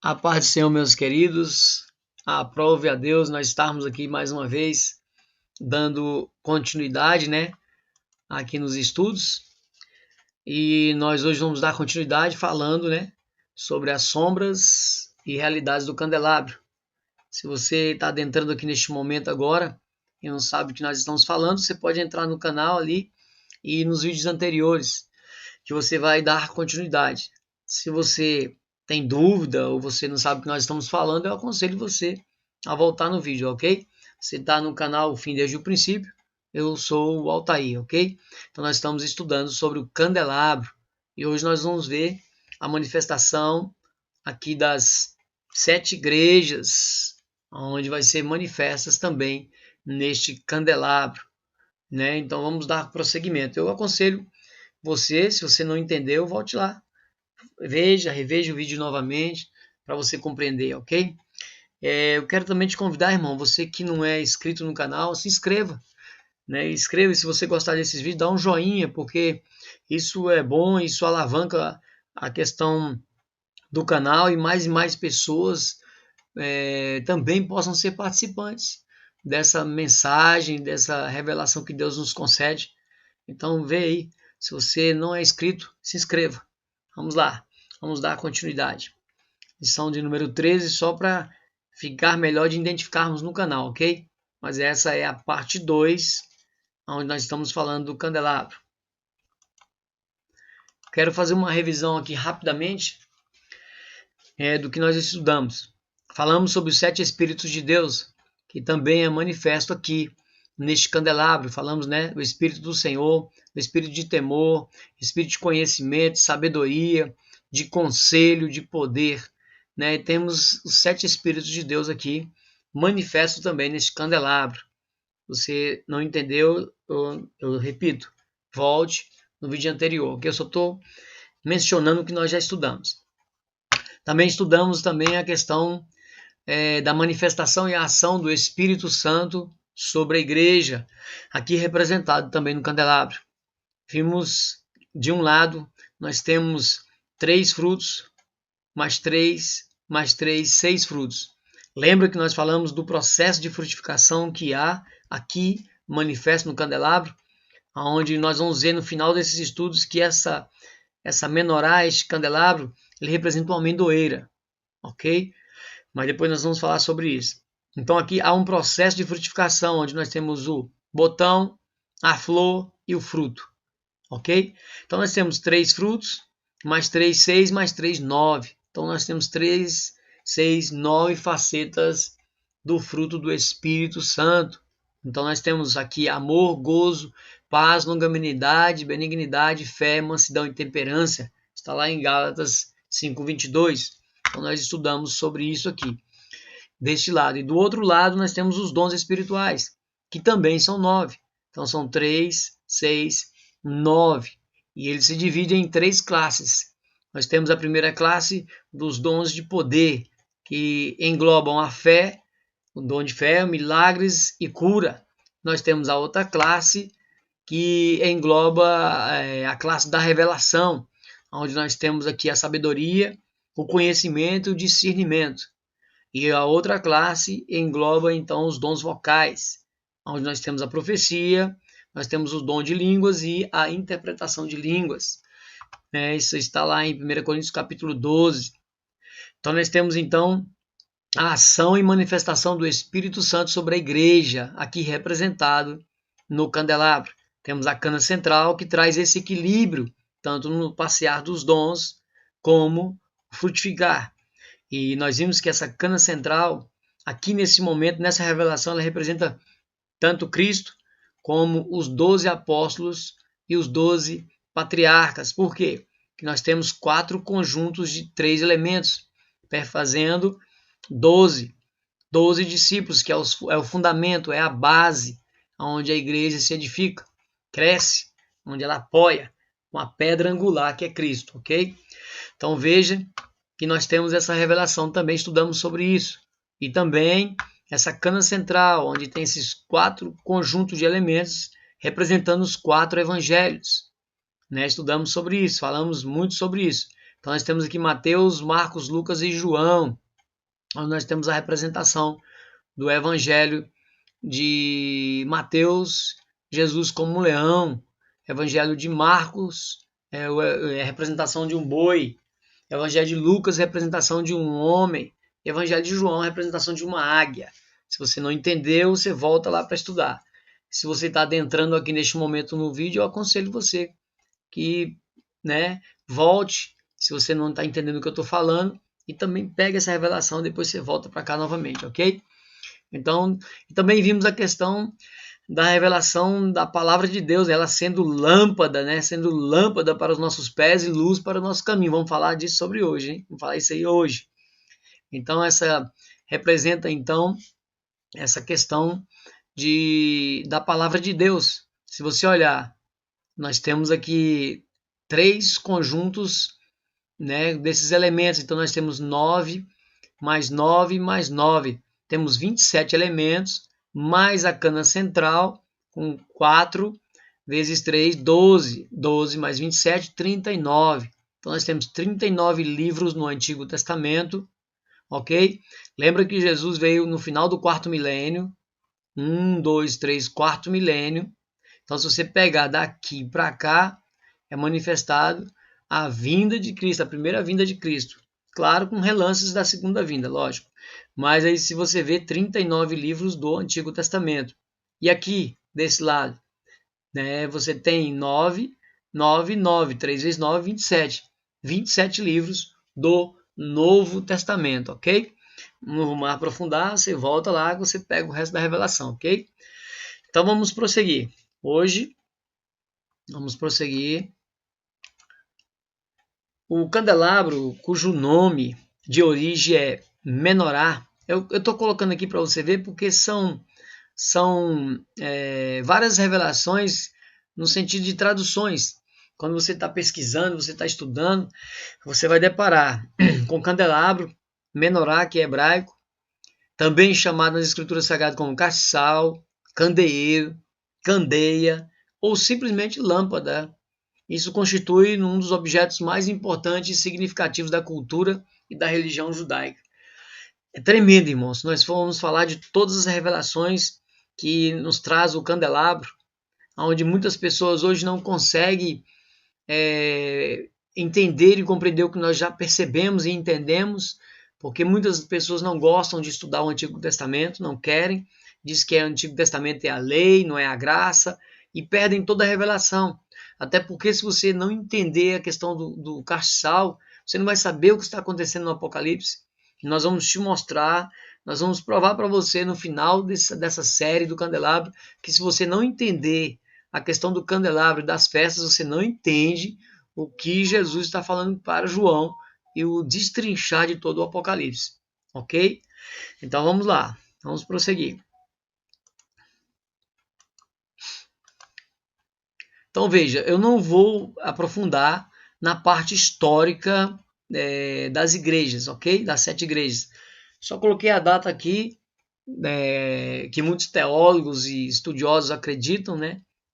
A paz do Senhor, meus queridos, aprove a Deus nós estarmos aqui mais uma vez, dando continuidade, aqui nos estudos. E nós hoje vamos dar continuidade falando, sobre as sombras e realidades do candelabro. Se você está adentrando aqui neste momento agora e não sabe o que nós estamos falando, você pode entrar no canal ali e nos vídeos anteriores, que você vai dar continuidade. Se você tem dúvida ou você não sabe o que nós estamos falando, eu aconselho você a voltar no vídeo, ok? Você está no canal Fim desde o Princípio, eu sou o Altair, ok? Então nós estamos estudando sobre o candelabro e hoje nós vamos ver a manifestação aqui das 7 igrejas, onde vai ser manifestas também neste candelabro, Então vamos dar prosseguimento. Eu aconselho você, se você não entendeu, volte lá, reveja o vídeo novamente para você compreender, ok? Eu quero também te convidar, irmão, você que não é inscrito no canal, se inscreva, Inscreva, se você gostar desses vídeos, dá um joinha, porque isso é bom, isso alavanca a questão do canal e mais pessoas também possam ser participantes dessa mensagem, dessa revelação que Deus nos concede. Então vê aí, se você não é inscrito, se inscreva. Vamos lá, vamos dar continuidade. Lição de número 13, só para ficar melhor de identificarmos no canal, ok? Mas essa é a parte 2, onde nós estamos falando do candelabro. Quero fazer uma revisão aqui rapidamente do que nós estudamos. Falamos sobre os 7 Espíritos de Deus, que também é manifesto aqui neste candelabro. Falamos, o Espírito do Senhor, o Espírito de temor, Espírito de conhecimento, sabedoria, de conselho, de poder, E temos os 7 Espíritos de Deus aqui, manifestos também neste candelabro. Você não entendeu, eu repito, volte no vídeo anterior, que eu só estou mencionando o que nós já estudamos. Também estudamos também a questão da manifestação e a ação do Espírito Santo sobre a igreja, aqui representado também no candelabro. Vimos, de um lado, nós temos 3 frutos, mais 3, 6 frutos. Lembra que nós falamos do processo de frutificação que há aqui manifesto no candelabro, onde nós vamos ver no final desses estudos que essa menorá, este candelabro, ele representa uma amendoeira, ok? Mas depois nós vamos falar sobre isso. Então aqui há um processo de frutificação, onde nós temos o botão, a flor e o fruto, ok? Então nós temos 3 frutos, mais 3, 6, mais 3, 9. Então nós temos 3, 6, 9 facetas do fruto do Espírito Santo. Então nós temos aqui amor, gozo, paz, longanimidade, benignidade, fé, mansidão e temperança. Está lá em Gálatas 5:22. Então nós estudamos sobre isso aqui, deste lado. E do outro lado nós temos os dons espirituais, que também são 9. Então são 3, 6, 9. E eles se dividem em 3 classes. Nós temos a primeira classe dos dons de poder, que englobam a fé, o dom de fé, milagres e cura. Nós temos a outra classe que engloba a classe da revelação, onde nós temos aqui a sabedoria, o conhecimento e o discernimento. E a outra classe engloba então os dons vocais, onde nós temos a profecia, nós temos o dom de línguas e a interpretação de línguas. Isso está lá em 1 Coríntios capítulo 12. Então nós temos então a ação e manifestação do Espírito Santo sobre a igreja, aqui representado no candelabro. Temos a cana central, que traz esse equilíbrio, tanto no passear dos dons, como frutificar. E nós vimos que essa cana central, aqui nesse momento, nessa revelação, ela representa tanto Cristo, como os 12 apóstolos e os 12 patriarcas. Por quê? Porque nós temos 4 conjuntos de 3 elementos, perfazendo 12 discípulos, que é o fundamento, é a base onde a igreja se edifica, cresce, onde ela apoia uma pedra angular que é Cristo, ok? Então veja que nós temos essa revelação, também estudamos sobre isso. E também essa cana central, onde tem esses 4 conjuntos de elementos representando os 4 evangelhos. Estudamos sobre isso, falamos muito sobre isso. Então nós temos aqui Mateus, Marcos, Lucas e João, onde nós temos a representação do Evangelho de Mateus, Jesus como um leão. Evangelho de Marcos é a representação de um boi. Evangelho de Lucas, representação de um homem. Evangelho de João, representação de uma águia. Se você não entendeu, você volta lá para estudar. Se você está adentrando aqui neste momento no vídeo, eu aconselho você que, volte, se você não está entendendo o que eu estou falando, e também pegue essa revelação, depois você volta para cá novamente, ok? Então, também vimos a questão da revelação da palavra de Deus, ela sendo lâmpada, sendo lâmpada para os nossos pés e luz para o nosso caminho. Vamos falar disso sobre hoje, hein? Vamos falar isso aí hoje. Então, essa representa, então, essa questão da palavra de Deus. Se você olhar, nós temos aqui 3 conjuntos, desses elementos. Então, nós temos 9, mais 9, mais 9. Temos 27 elementos, mais a cana central, com 4 vezes 3, 12. 12 mais 27, 39. Então, nós temos 39 livros no Antigo Testamento, ok? Lembra que Jesus veio no final do 4º milênio. 1, 2, 3, 4º milênio. Então, se você pegar daqui para cá, é manifestado a vinda de Cristo, a primeira vinda de Cristo. Claro, com relances da segunda vinda, lógico. Mas aí se você vê 39 livros do Antigo Testamento. E aqui, desse lado, você tem 9, 9, 9. 3 vezes 9, 27. 27 livros do Novo Testamento, ok? Não vamos aprofundar, você volta lá, você pega o resto da revelação, ok? Então vamos prosseguir. Hoje, vamos prosseguir. O candelabro, cujo nome de origem é menorá, eu estou colocando aqui para você ver porque são várias revelações no sentido de traduções. Quando você está pesquisando, você está estudando, você vai deparar com candelabro, menorá, que é hebraico, também chamado nas escrituras sagradas como castiçal, candeeiro, candeia ou simplesmente lâmpada. Isso constitui um dos objetos mais importantes e significativos da cultura e da religião judaica. É tremendo, irmãos. Se nós formos falar de todas as revelações que nos traz o candelabro, onde muitas pessoas hoje não conseguem entender e compreender o que nós já percebemos e entendemos, porque muitas pessoas não gostam de estudar o Antigo Testamento, não querem, diz que o Antigo Testamento é a lei, não é a graça, e perdem toda a revelação. Até porque se você não entender a questão do castiçal, você não vai saber o que está acontecendo no Apocalipse. E nós vamos te mostrar, nós vamos provar para você no final dessa série do candelabro, que se você não entender a questão do candelabro e das festas, você não entende o que Jesus está falando para João e o destrinchar de todo o Apocalipse. Ok? Então vamos lá, vamos prosseguir. Então veja, eu não vou aprofundar na parte histórica das igrejas, ok? Das 7 igrejas. Só coloquei a data aqui, que muitos teólogos e estudiosos acreditam,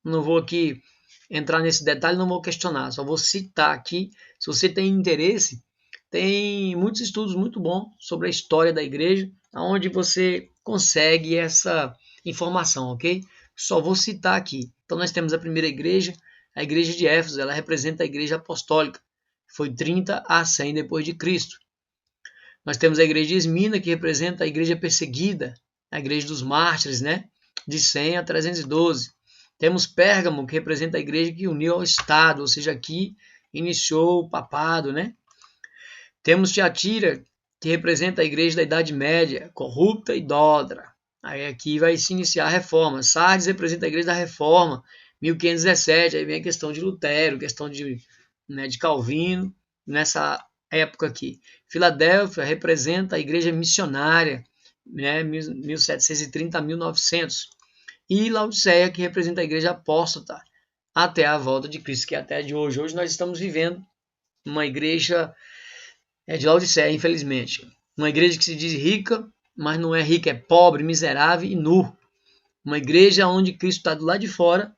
Não vou aqui entrar nesse detalhe, não vou questionar, só vou citar aqui. Se você tem interesse, tem muitos estudos muito bons sobre a história da igreja, onde você consegue essa informação, ok? Só vou citar aqui. Então nós temos a primeira igreja, a igreja de Éfeso, ela representa a igreja apostólica, foi 30 a 100 depois de Cristo. Nós temos a igreja de Esmina, que representa a igreja perseguida, a igreja dos mártires, de 100 a 312. Temos Pérgamo, que representa a igreja que uniu ao Estado, ou seja, aqui iniciou o papado, Temos Tiatira, que representa a igreja da Idade Média, corrupta e idólatra. Aí aqui vai se iniciar a reforma. Sardes representa a igreja da reforma, 1517. Aí vem a questão de Lutero, questão de Calvino, nessa época aqui. Filadélfia representa a igreja missionária, 1730 a 1900. E Laodiceia, que representa a igreja apóstata, até a volta de Cristo, que é até de hoje. Hoje nós estamos vivendo uma igreja de Laodiceia, infelizmente. Uma igreja que se diz rica, mas não é rica, é pobre, miserável e nu. Uma igreja onde Cristo está do lado de fora,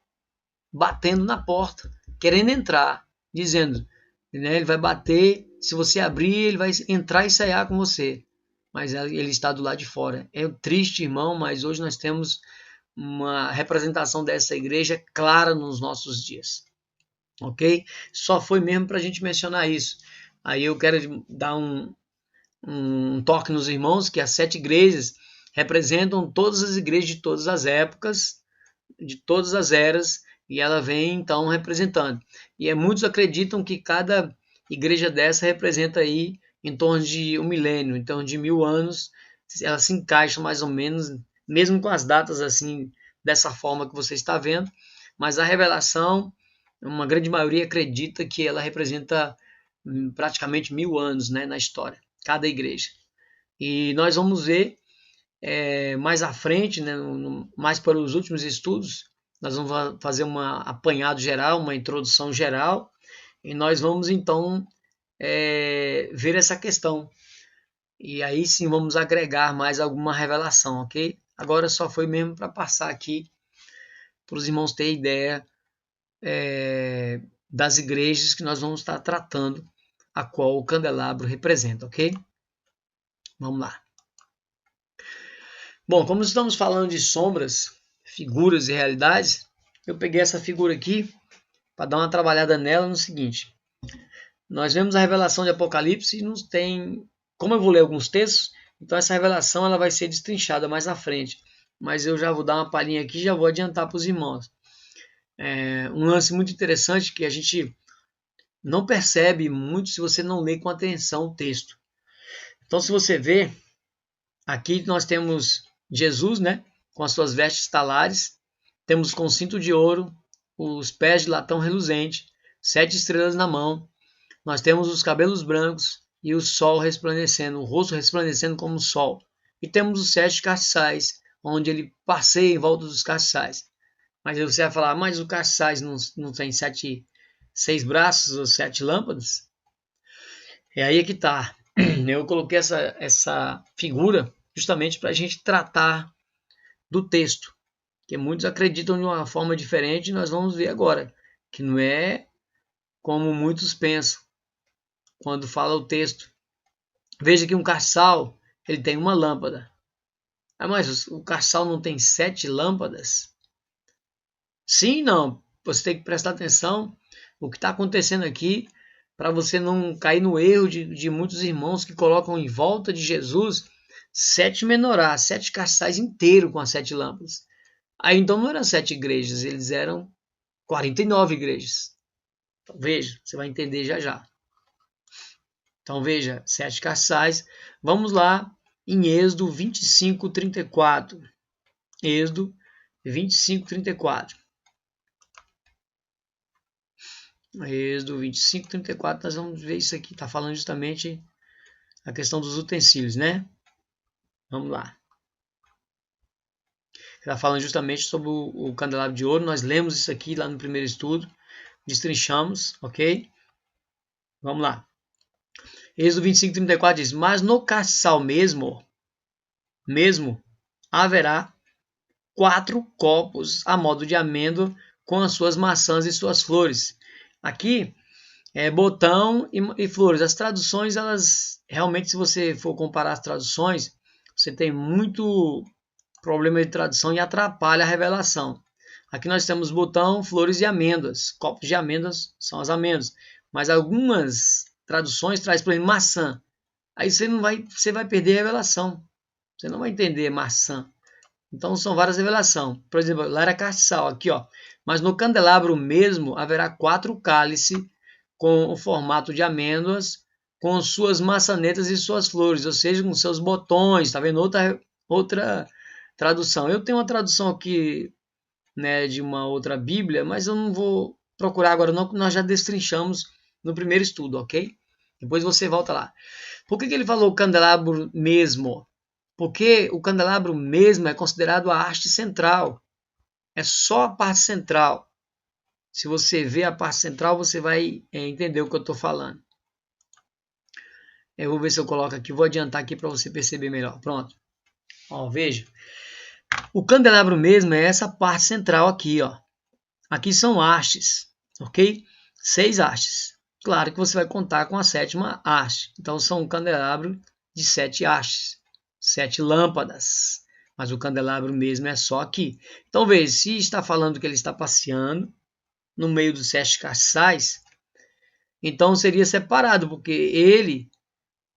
batendo na porta, querendo entrar, dizendo, ele vai bater Se você abrir, ele vai entrar e sair com você, mas ele está do lado de fora. É triste, irmão, mas hoje nós temos uma representação dessa igreja clara nos nossos dias, ok? Só foi mesmo para a gente mencionar isso. Aí eu quero dar um toque nos irmãos que as 7 igrejas representam todas as igrejas de todas as épocas, de todas as eras, e ela vem então representando. E muitos acreditam que cada igreja dessa representa aí em torno de 1 milênio, em torno de 1000 anos. Ela se encaixa mais ou menos, mesmo com as datas assim, dessa forma que você está vendo. Mas a revelação, uma grande maioria acredita que ela representa praticamente 1000 anos, né, na história, cada igreja. E nós vamos ver mais à frente, né, mais para os últimos estudos, nós vamos fazer um apanhado geral, uma introdução geral, e nós vamos então ver essa questão. E aí sim vamos agregar mais alguma revelação, ok? Agora só foi mesmo para passar aqui, para os irmãos terem ideia das igrejas que nós vamos estar tratando, a qual o candelabro representa, ok? Vamos lá. Bom, como estamos falando de sombras, figuras e realidades, eu peguei essa figura aqui para dar uma trabalhada nela no seguinte. Nós vemos a revelação de Apocalipse e nos tem, como eu vou ler alguns textos, então essa revelação ela vai ser destrinchada mais à frente. Mas eu já vou dar uma palhinha aqui e já vou adiantar para os irmãos. Um lance muito interessante que a gente não percebe muito se você não lê com atenção o texto. Então, se você vê, aqui nós temos Jesus, né, com as suas vestes talares, temos com cinto de ouro, os pés de latão reluzente, 7 estrelas na mão, nós temos os cabelos brancos e o sol resplandecendo, o rosto resplandecendo como o sol. E temos os 7 castiçais, onde ele passeia em volta dos castiçais. Mas aí você vai falar, mas o castiçais não tem 6 braços ou 7 lâmpadas? É aí que está. Eu coloquei essa figura justamente para a gente tratar do texto, que muitos acreditam de uma forma diferente, e nós vamos ver agora, que não é como muitos pensam quando fala o texto. Veja que um castiçal, ele tem uma lâmpada. Ah, mas o castiçal não tem 7 lâmpadas? Sim e não. Você tem que prestar atenção no que está acontecendo aqui, para você não cair no erro de muitos irmãos que colocam em volta de Jesus 7 menorá, 7 castiçais inteiros com as 7 lâmpadas. Aí então não eram 7 igrejas, eles eram 49 igrejas. Então veja, você vai entender já já. Então veja, 7 castiçais. Vamos lá em Êxodo 25, 34. Êxodo 25, 34. Êxodo 25, 34, nós vamos ver isso aqui. Está falando justamente a questão dos utensílios, né? Vamos lá. Está falando justamente sobre o candelabro de ouro. Nós lemos isso aqui lá no primeiro estudo. Destrinchamos, ok? Vamos lá. Êxodo 25, 34 diz, mas no castiçal mesmo haverá 4 copos a modo de amêndoa com as suas maçãs e suas flores. Aqui botão e flores. As traduções, elas realmente, se você for comparar as traduções, você tem muito problema de tradução e atrapalha a revelação. Aqui nós temos botão, flores e amêndoas. Copos de amêndoas são as amêndoas. Mas algumas traduções traz, por exemplo, maçã. Aí você vai perder a revelação. Você não vai entender maçã. Então são várias revelações. Por exemplo, lá era castiçal, aqui ó. Mas no candelabro mesmo haverá 4 cálices com o formato de amêndoas, com suas maçanetas e suas flores, ou seja, com seus botões. Tá vendo? Outra tradução. Eu tenho uma tradução aqui, né, de uma outra Bíblia, mas eu não vou procurar agora não, porque nós já destrinchamos no primeiro estudo, ok? Depois você volta lá. Por que ele falou candelabro mesmo? Porque o candelabro mesmo é considerado a haste central. É só a parte central. Se você ver a parte central, você vai entender o que eu estou falando. Eu vou ver se eu coloco aqui. Vou adiantar aqui para você perceber melhor. Pronto. Ó, veja. O candelabro mesmo é essa parte central aqui. Ó. Aqui são hastes. Ok? 6 hastes. claro que você vai contar com a sétima haste. Então são um candelabro de 7 hastes, 7 lâmpadas. Mas o candelabro mesmo é só aqui. Então veja, se está falando que ele está passeando no meio dos 7 castiçais, então seria separado, porque ele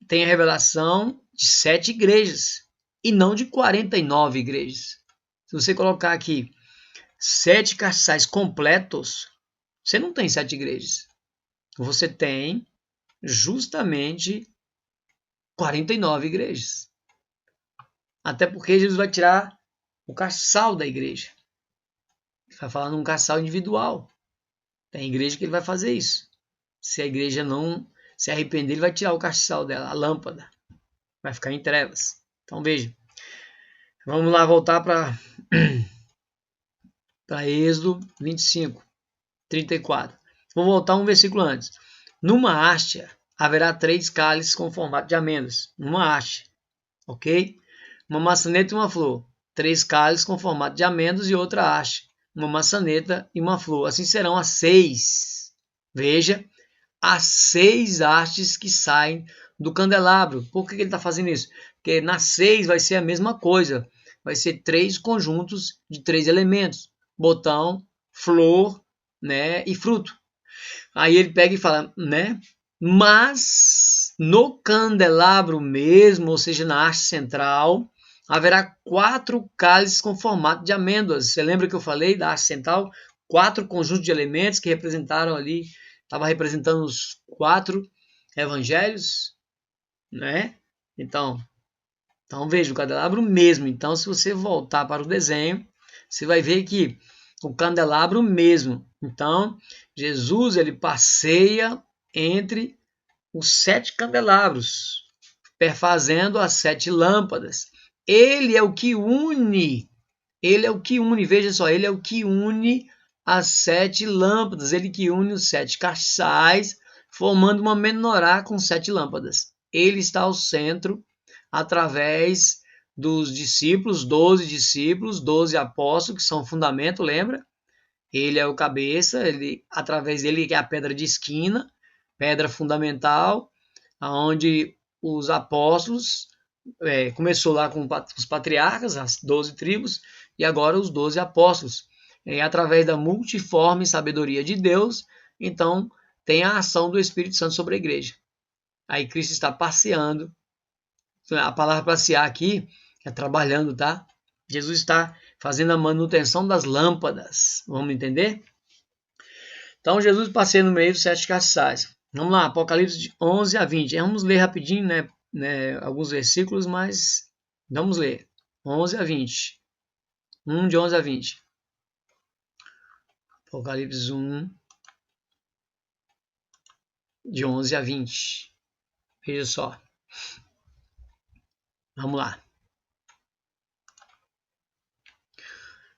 tem a revelação de 7 igrejas e não de 49 igrejas. Se você colocar aqui 7 castiçais completos, você não tem 7 igrejas. Você tem justamente 49 igrejas. Até porque Jesus vai tirar o castiçal da igreja. Ele vai falar num castiçal individual. Tem igreja que ele vai fazer isso. Se a igreja não se arrepender, ele vai tirar o castiçal dela, a lâmpada. Vai ficar em trevas. Então veja. Vamos lá voltar para Êxodo 25, 34. Vou voltar um versículo antes. Numa haste haverá 3 cálices com formato de amêndoas. Numa haste. Ok? Uma maçaneta e uma flor. 3 cálices com formato de amêndoas e outra haste. Uma maçaneta e uma flor. Assim serão as 6. Veja, as 6 hastes que saem do candelabro. Por que ele está fazendo isso? Porque nas 6 vai ser a mesma coisa. Vai ser 3 conjuntos de 3 elementos. Botão, flor, né, e fruto. Aí ele pega e fala, né? Mas no candelabro mesmo, ou seja, na haste central, haverá 4 cálices com formato de amêndoas. Você lembra que eu falei da haste central? 4 conjuntos de elementos que representaram ali, estava representando os 4 evangelhos, né? Então veja, o candelabro mesmo. Então, se você voltar para o desenho, você vai ver que o candelabro mesmo. Então, Jesus ele passeia entre os 7 candelabros, perfazendo as 7 lâmpadas. Ele é o que une, veja só, ele é o que une as 7 lâmpadas, ele que une os 7 castiçais, formando uma menorá com 7 lâmpadas. Ele está ao centro, através dos discípulos, 12 apóstolos, que são o fundamento, lembra? Ele é o cabeça, através dele que é a pedra de esquina, pedra fundamental, onde os apóstolos, começou lá com os patriarcas, as 12 tribos, e agora os 12 apóstolos. Através da multiforme sabedoria de Deus, então tem a ação do Espírito Santo sobre a igreja. Aí Cristo está passeando. A palavra passear aqui é trabalhando, tá? Jesus está fazendo a manutenção das lâmpadas. Vamos entender? Então, Jesus passeia no meio dos 7 castiçais. Vamos lá, Apocalipse de 11 a 20. Vamos ler rapidinho, né, alguns versículos, mas vamos ler. 11 a 20. 1 de 11 a 20. Apocalipse 1, de 11 a 20. Veja só. Vamos lá.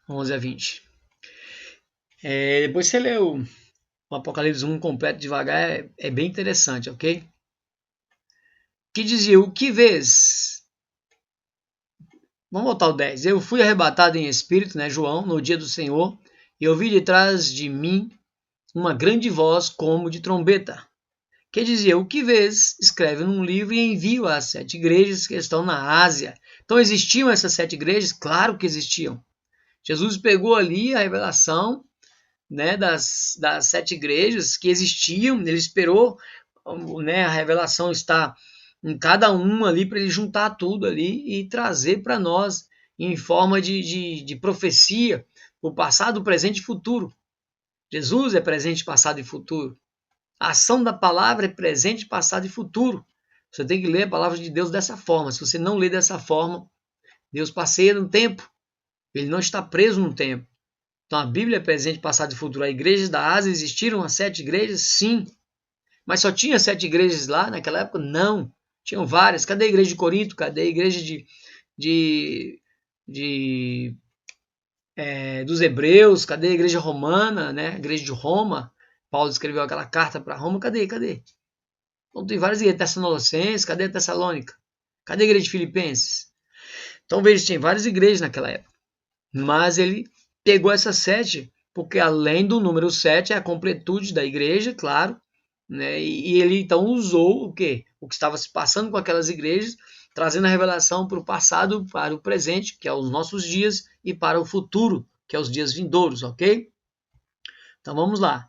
11 a 20. Depois você lê o Apocalipse 1 completo devagar, é bem interessante, ok? Que dizia, o que vês? Vamos voltar ao 10. Eu fui arrebatado em espírito, né, João, no dia do Senhor, e ouvi de trás de mim uma grande voz como de trombeta, que dizia, o que vês? Escreve num livro e envia às 7 igrejas que estão na Ásia. Então existiam essas 7 igrejas? Claro que existiam. Jesus pegou ali a revelação, né, das 7 igrejas que existiam, ele esperou, né, a revelação estar em cada uma ali para ele juntar tudo ali e trazer para nós em forma de profecia, o passado, presente e futuro. Jesus é presente, passado e futuro. A ação da palavra é presente, passado e futuro. Você tem que ler a palavra de Deus dessa forma. Se você não ler dessa forma, Deus passeia no tempo. Ele não está preso no tempo. Então a Bíblia é presente, passado e futuro. As igrejas da Ásia existiram as 7 igrejas? Sim. Mas só tinha 7 igrejas lá naquela época? Não. Tinham várias. Cadê a igreja de Corinto? Cadê a igreja dos hebreus? Cadê a igreja romana, né? A igreja de Roma? Paulo escreveu aquela carta para Roma. Cadê? Então tem várias igrejas. Tessalonicenses, cadê a Tessalônica? Cadê a igreja de Filipenses? Então veja, tinha várias igrejas naquela época. Mas ele pegou essas 7, porque além do número 7 é a completude da igreja, claro, né? E ele então usou o quê? O que estava se passando com aquelas igrejas, trazendo a revelação para o passado, para o presente, que é os nossos dias, e para o futuro, que é os dias vindouros, ok? Então vamos lá.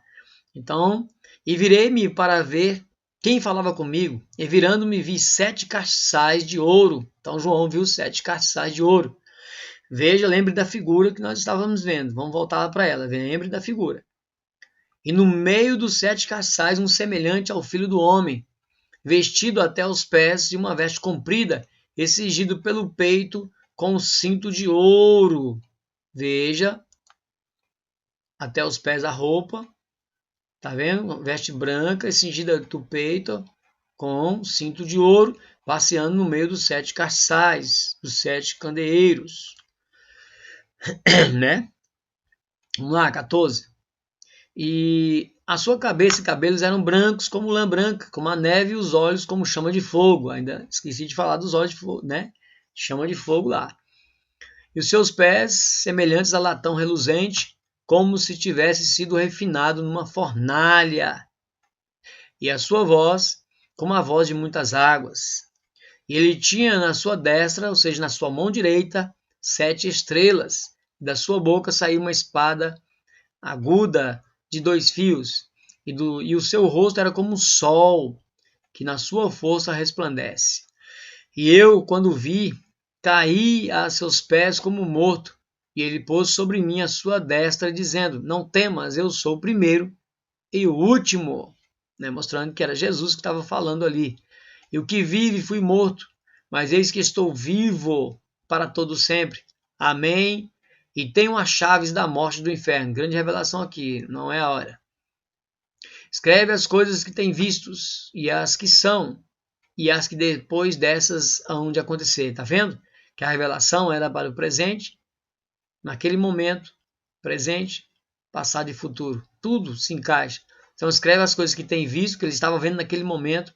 Então, e virei-me para ver quem falava comigo, e virando-me vi 7 castiçais de ouro. Então João viu 7 castiçais de ouro. Veja, lembre da figura que nós estávamos vendo. Vamos voltar para ela. Lembre da figura. E no meio dos 7 castiçais, um semelhante ao Filho do Homem, vestido até os pés de uma veste comprida, e cingido pelo peito com um cinto de ouro. Veja, até os pés a roupa, tá vendo? Veste branca e cingida do peito com cinto de ouro, passeando no meio dos 7 castiçais, dos 7 candeeiros, né? Vamos lá, 14. E a sua cabeça e cabelos eram brancos como lã branca, como a neve, e os olhos como chama de fogo. Ainda esqueci de falar dos olhos de fogo, né? Chama de fogo lá. E os seus pés semelhantes a latão reluzente, como se tivesse sido refinado numa fornalha. E a sua voz como a voz de muitas águas. E ele tinha na sua destra, ou seja, na sua mão direita, 7 estrelas. Da sua boca saiu uma espada aguda de 2 fios, e o seu rosto era como o sol, que na sua força resplandece. E eu, quando vi, caí a seus pés como morto, e ele pôs sobre mim a sua destra, dizendo: não temas, eu sou o primeiro e o último, né? Mostrando que era Jesus que estava falando ali. E o que vive fui morto, mas eis que estou vivo para todo sempre. Amém. E tenho as chaves da morte e do inferno. Grande revelação aqui, não é a hora. Escreve as coisas que tem vistos, e as que são, e as que depois dessas hão de acontecer. Tá vendo? Que a revelação era para o presente, naquele momento, presente, passado e futuro. Tudo se encaixa. Então escreve as coisas que tem visto, que ele estava vendo naquele momento,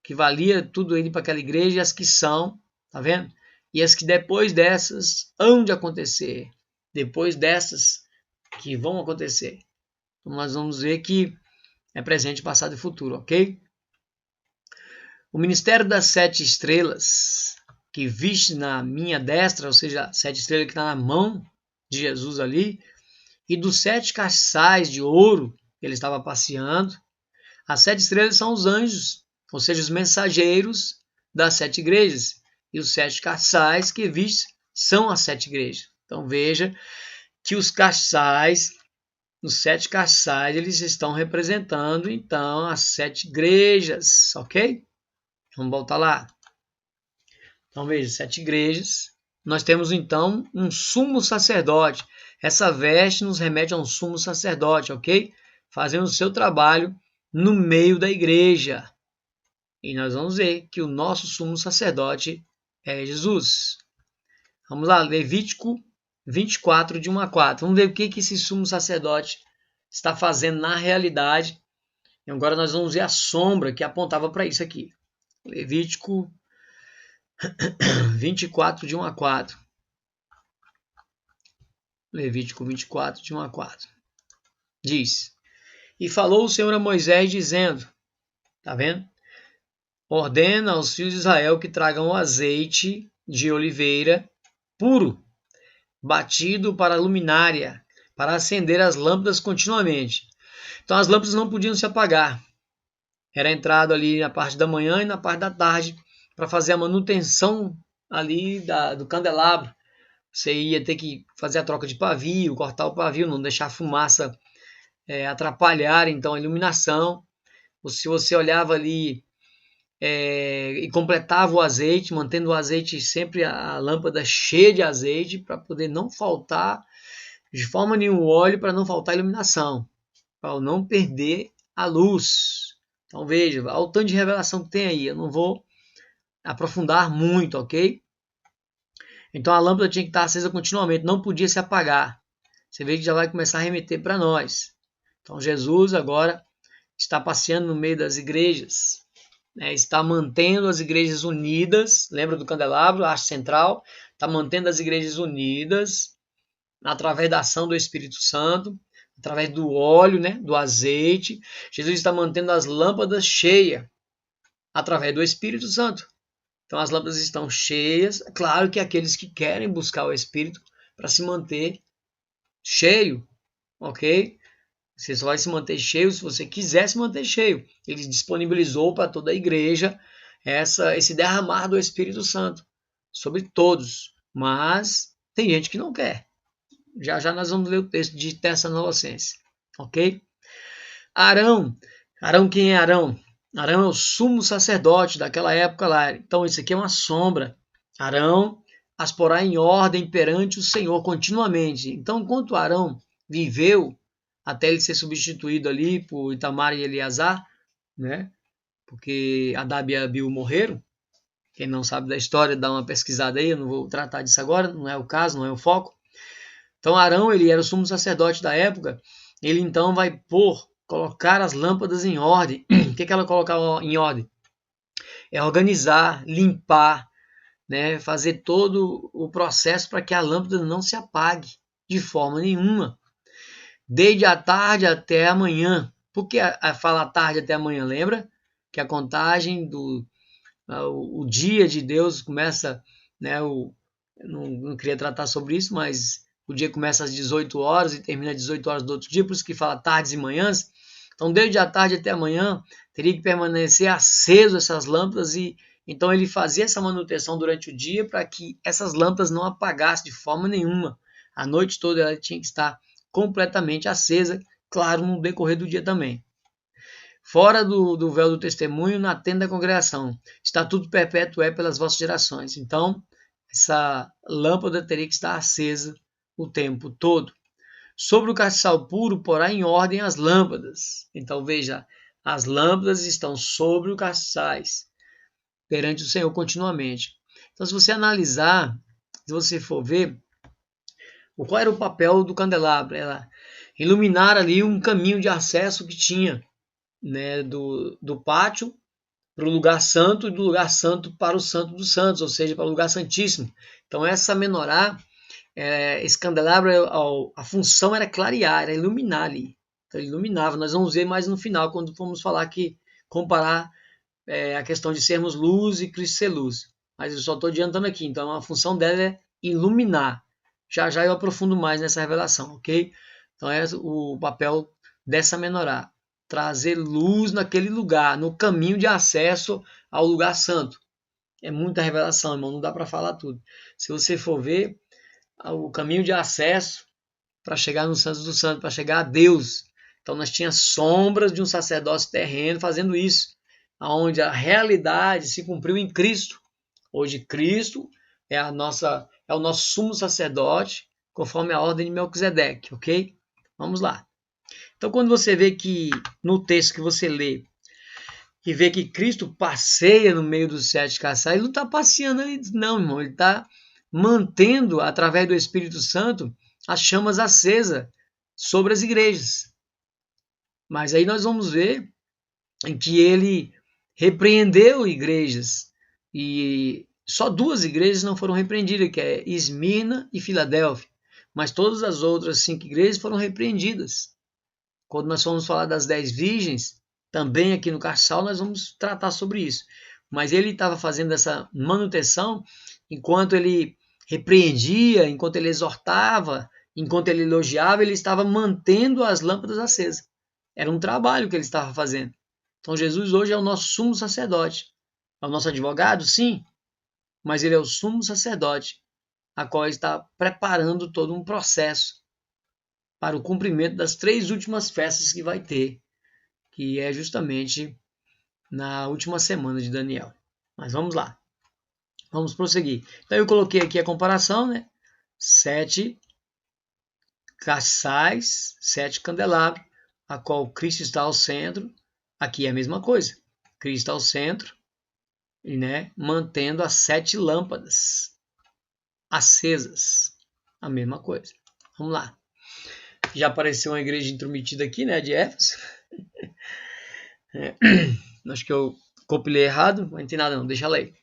que valia tudo ele para aquela igreja, e as que são, tá vendo? E as que depois dessas hão de acontecer. Depois dessas que vão acontecer. Então nós vamos ver que é presente, passado e futuro, ok? O ministério das 7 estrelas que viste na minha destra, ou seja, 7 estrelas que está na mão de Jesus ali, e dos 7 castiçais de ouro que ele estava passeando. As 7 estrelas são os anjos, ou seja, os mensageiros das 7 igrejas. E os 7 castiçais que viste são as 7 igrejas. Então veja que os 7 castiçais, eles estão representando então as 7 igrejas, ok? Vamos voltar lá. Então veja, 7 igrejas. Nós temos então um sumo sacerdote. Essa veste nos remete a um sumo sacerdote, ok? Fazendo o seu trabalho no meio da igreja. E nós vamos ver que o nosso sumo sacerdote é Jesus. Vamos lá, Levítico 24, de 1 a 4. Vamos ver o que esse sumo sacerdote está fazendo na realidade. E agora nós vamos ver a sombra que apontava para isso aqui. Levítico 24, de 1 a 4. Levítico 24, de 1 a 4. Diz: E falou o Senhor a Moisés, dizendo, tá vendo? Ordena aos filhos de Israel que tragam o azeite de oliveira puro, batido para a luminária, para acender as lâmpadas continuamente. Então as lâmpadas não podiam se apagar. Era entrado ali na parte da manhã e na parte da tarde para fazer a manutenção ali do candelabro. Você ia ter que fazer a troca de pavio, cortar o pavio, não deixar a fumaça atrapalhar então a iluminação. Ou se você olhava ali e completava o azeite, mantendo o azeite sempre a lâmpada cheia de azeite para poder não faltar de forma nenhuma óleo, para não faltar iluminação, para não perder a luz. Então veja, olha o tanto de revelação que tem aí. Eu não vou aprofundar muito, ok? Então a lâmpada tinha que estar acesa continuamente, não podia se apagar. Você vê que já vai começar a remeter para nós. Então Jesus agora está passeando no meio das igrejas, né? Está mantendo as igrejas unidas. Lembra do candelabro, a haste central? Está mantendo as igrejas unidas através da ação do Espírito Santo, através do óleo, né, do azeite. Jesus está mantendo as lâmpadas cheias através do Espírito Santo. Então as lâmpadas estão cheias. Claro que aqueles que querem buscar o Espírito para se manter cheio, ok? Você só vai se manter cheio se você quiser se manter cheio. Ele disponibilizou para toda a igreja esse derramar do Espírito Santo sobre todos. Mas tem gente que não quer. Já já nós vamos ler o texto de Tessalonicenses, ok? Arão. Arão, quem é Arão? Arão é o sumo sacerdote daquela época lá. Então isso aqui é uma sombra. Arão as porá em ordem perante o Senhor continuamente. Então, enquanto Arão viveu até ele ser substituído ali por Itamar e Eleazar, né? Porque Nadab e Abiú morreram. Quem não sabe da história, dá uma pesquisada aí, eu não vou tratar disso agora, não é o caso, não é o foco. Então Arão, ele era o sumo sacerdote da época, ele então vai colocar as lâmpadas em ordem. O que ela coloca em ordem? É organizar, limpar, né, fazer todo o processo para que a lâmpada não se apague de forma nenhuma. Desde a tarde até amanhã. Por que fala tarde até amanhã? Lembra que a contagem o dia de Deus começa, né, não queria tratar sobre isso, mas o dia começa às 18 horas e termina às 18 horas do outro dia, por isso que fala tardes e manhãs. Então, desde a tarde até amanhã, teria que permanecer aceso essas lâmpadas e então ele fazia essa manutenção durante o dia para que essas lâmpadas não apagassem de forma nenhuma. A noite toda ela tinha que estar completamente acesa, claro, no decorrer do dia também. Fora do véu do testemunho, na tenda da congregação. Estatuto perpétuo é pelas vossas gerações. Então, essa lâmpada teria que estar acesa o tempo todo. Sobre o castiçal puro, porá em ordem as lâmpadas. Então, veja, as lâmpadas estão sobre o castiçais, perante o Senhor continuamente. Então, se você analisar, se você for ver, qual era o papel do candelabro? Era iluminar ali um caminho de acesso que tinha, né, do pátio para o lugar santo e do lugar santo para o santo dos santos, ou seja, para o lugar santíssimo. Então essa menorá, esse candelabro, a função era clarear, era iluminar ali. Então, ele iluminava. Nós vamos ver mais no final, quando formos falar que comparar a questão de sermos luz e Cristo ser luz. Mas eu só estou adiantando aqui. Então a função dela é iluminar. Já já eu aprofundo mais nessa revelação, ok? Então é o papel dessa menorá. Trazer luz naquele lugar, no caminho de acesso ao lugar santo. É muita revelação, irmão, não dá para falar tudo. Se você for ver, o caminho de acesso para chegar no Santo dos Santos, para chegar a Deus. Então nós tínhamos sombras de um sacerdócio terreno fazendo isso, onde a realidade se cumpriu em Cristo. Hoje Cristo é o nosso sumo sacerdote, conforme a ordem de Melquisedeque, ok? Vamos lá. Então, quando você vê que no texto que você lê, e vê que Cristo passeia no meio dos 7 castiçais, ele não está passeando ali, não, irmão. Ele está mantendo, através do Espírito Santo, as chamas acesas sobre as igrejas. Mas aí nós vamos ver em que ele repreendeu igrejas. E só 2 igrejas não foram repreendidas, que é Esmirna e Filadélfia. Mas todas as outras 5 igrejas foram repreendidas. Quando nós formos falar das 10 virgens, também aqui no Castiçal nós vamos tratar sobre isso. Mas ele estava fazendo essa manutenção enquanto ele repreendia, enquanto ele exortava, enquanto ele elogiava, ele estava mantendo as lâmpadas acesas. Era um trabalho que ele estava fazendo. Então Jesus hoje é o nosso sumo sacerdote. É o nosso advogado, sim, mas ele é o sumo sacerdote, a qual está preparando todo um processo para o cumprimento das 3 últimas festas que vai ter, que é justamente na última semana de Daniel. Mas vamos lá. Vamos prosseguir. Então eu coloquei aqui a comparação, né? 7 castiçais, 7 candelabros, a qual Cristo está ao centro. Aqui é a mesma coisa. Cristo ao centro, e, né, mantendo as 7 lâmpadas acesas. A mesma coisa. Vamos lá. Já apareceu uma igreja intrometida aqui, né, de Éfeso. Acho que eu compilei errado, mas não tem nada não, deixa ela aí.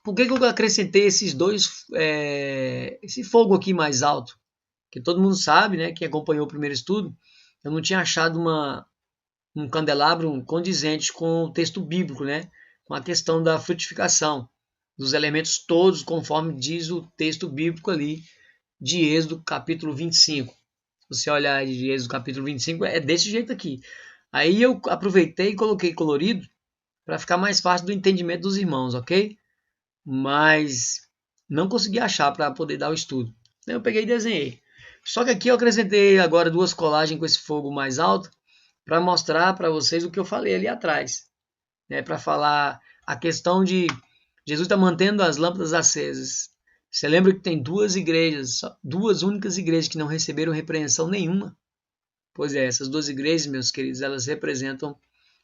Por que eu acrescentei esses 2, esse fogo aqui mais alto? Que todo mundo sabe, né, quem acompanhou o primeiro estudo, eu não tinha achado um candelabro condizente com o texto bíblico, né? Com a questão da frutificação, dos elementos todos, conforme diz o texto bíblico ali de Êxodo capítulo 25. Se você olhar de Êxodo capítulo 25, é desse jeito aqui. Aí eu aproveitei e coloquei colorido para ficar mais fácil do entendimento dos irmãos, ok? Mas não consegui achar para poder dar o estudo. Eu peguei e desenhei. Só que aqui eu acrescentei agora duas colagens com esse fogo mais alto para mostrar para vocês o que eu falei ali atrás, né? Para falar a questão de Jesus está mantendo as lâmpadas acesas. Você lembra que tem duas igrejas, duas únicas igrejas que não receberam repreensão nenhuma? Pois é, essas duas igrejas, meus queridos, elas representam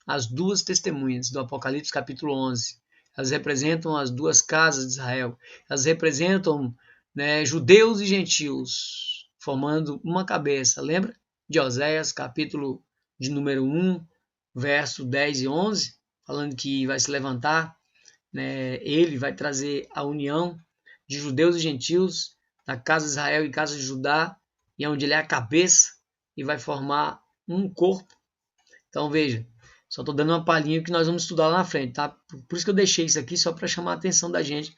as duas testemunhas do Apocalipse capítulo 11. Elas representam as duas casas de Israel. Elas representam, né, judeus e gentios, formando uma cabeça. Lembra de Oséias, capítulo de número 1, verso 10 e 11, falando que vai se levantar, né, ele vai trazer a união de judeus e gentios, da casa de Israel e casa de Judá, e onde ele é a cabeça, e vai formar um corpo. Então veja, só estou dando uma palhinha que nós vamos estudar lá na frente, tá? Por isso que eu deixei isso aqui, só para chamar a atenção da gente,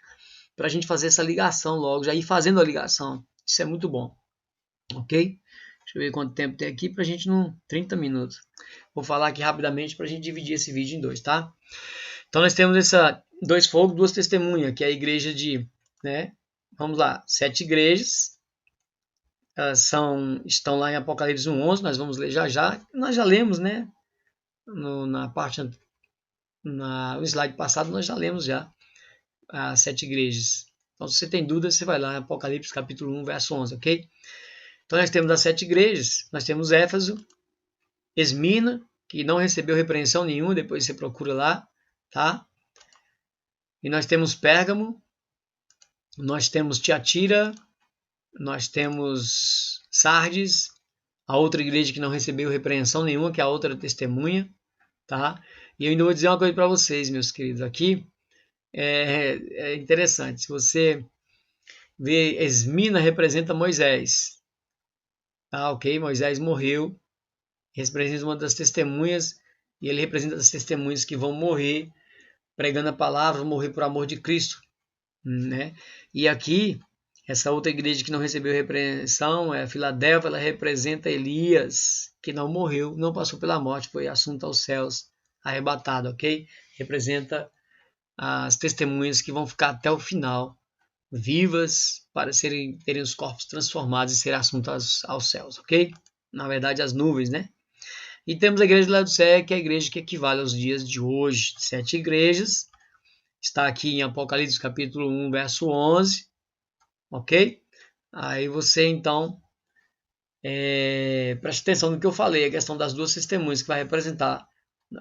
para a gente fazer essa ligação logo, já ir fazendo a ligação. Isso é muito bom, ok? Deixa eu ver quanto tempo tem aqui para a gente não... 30 minutos. Vou falar aqui rapidamente para a gente dividir esse vídeo em dois, tá? Então nós temos essa dois fogos, duas testemunhas, que é a igreja de, né? Vamos lá, 7 igrejas. Elas estão lá em Apocalipse 1:11, nós vamos ler já já. Nós já lemos, né? No slide passado nós já lemos já as 7 igrejas. Então se você tem dúvida, você vai lá, Apocalipse capítulo 1, verso 11, ok? Então nós temos as 7 igrejas, nós temos Éfeso, Esmina, que não recebeu repreensão nenhuma, depois você procura lá, tá? E nós temos Pérgamo, nós temos Tiatira, nós temos Sardes, a outra igreja que não recebeu repreensão nenhuma, que é a outra testemunha, tá? E eu ainda vou dizer uma coisa para vocês, meus queridos, aqui é interessante. Se você vê, Esmina representa Moisés, tá? Ok? Moisés morreu, representa uma das testemunhas, e ele representa as testemunhas que vão morrer pregando a palavra, vão morrer por amor de Cristo, né? E aqui, essa outra igreja que não recebeu repreensão, a Filadélfia, ela representa Elias, que não morreu, não passou pela morte, foi assunto aos céus, arrebatado, ok? Representa as testemunhas que vão ficar até o final, vivas, para terem os corpos transformados e serem assuntos aos céus, ok? Na verdade, as nuvens, né? E temos a igreja de Laodiceia, que é a igreja que equivale aos dias de hoje. 7 igrejas, está aqui em Apocalipse capítulo 1, verso 11, ok? Aí você, então, preste atenção no que eu falei, a questão das duas testemunhas que vai representar.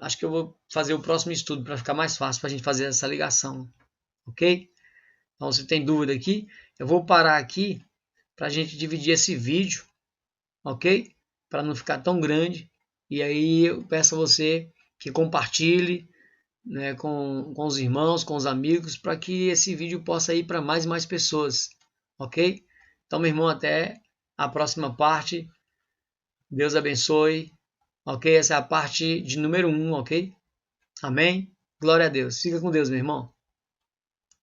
Acho que eu vou fazer o próximo estudo para ficar mais fácil para a gente fazer essa ligação, ok? Então, se tem dúvida aqui, eu vou parar aqui para a gente dividir esse vídeo, ok? Para não ficar tão grande. E aí eu peço a você que compartilhe, né, com os irmãos, com os amigos, para que esse vídeo possa ir para mais e mais pessoas, ok? Então, meu irmão, até a próxima parte. Deus abençoe, ok? Essa é a parte de número 1, ok? Amém? Glória a Deus. Fica com Deus, meu irmão.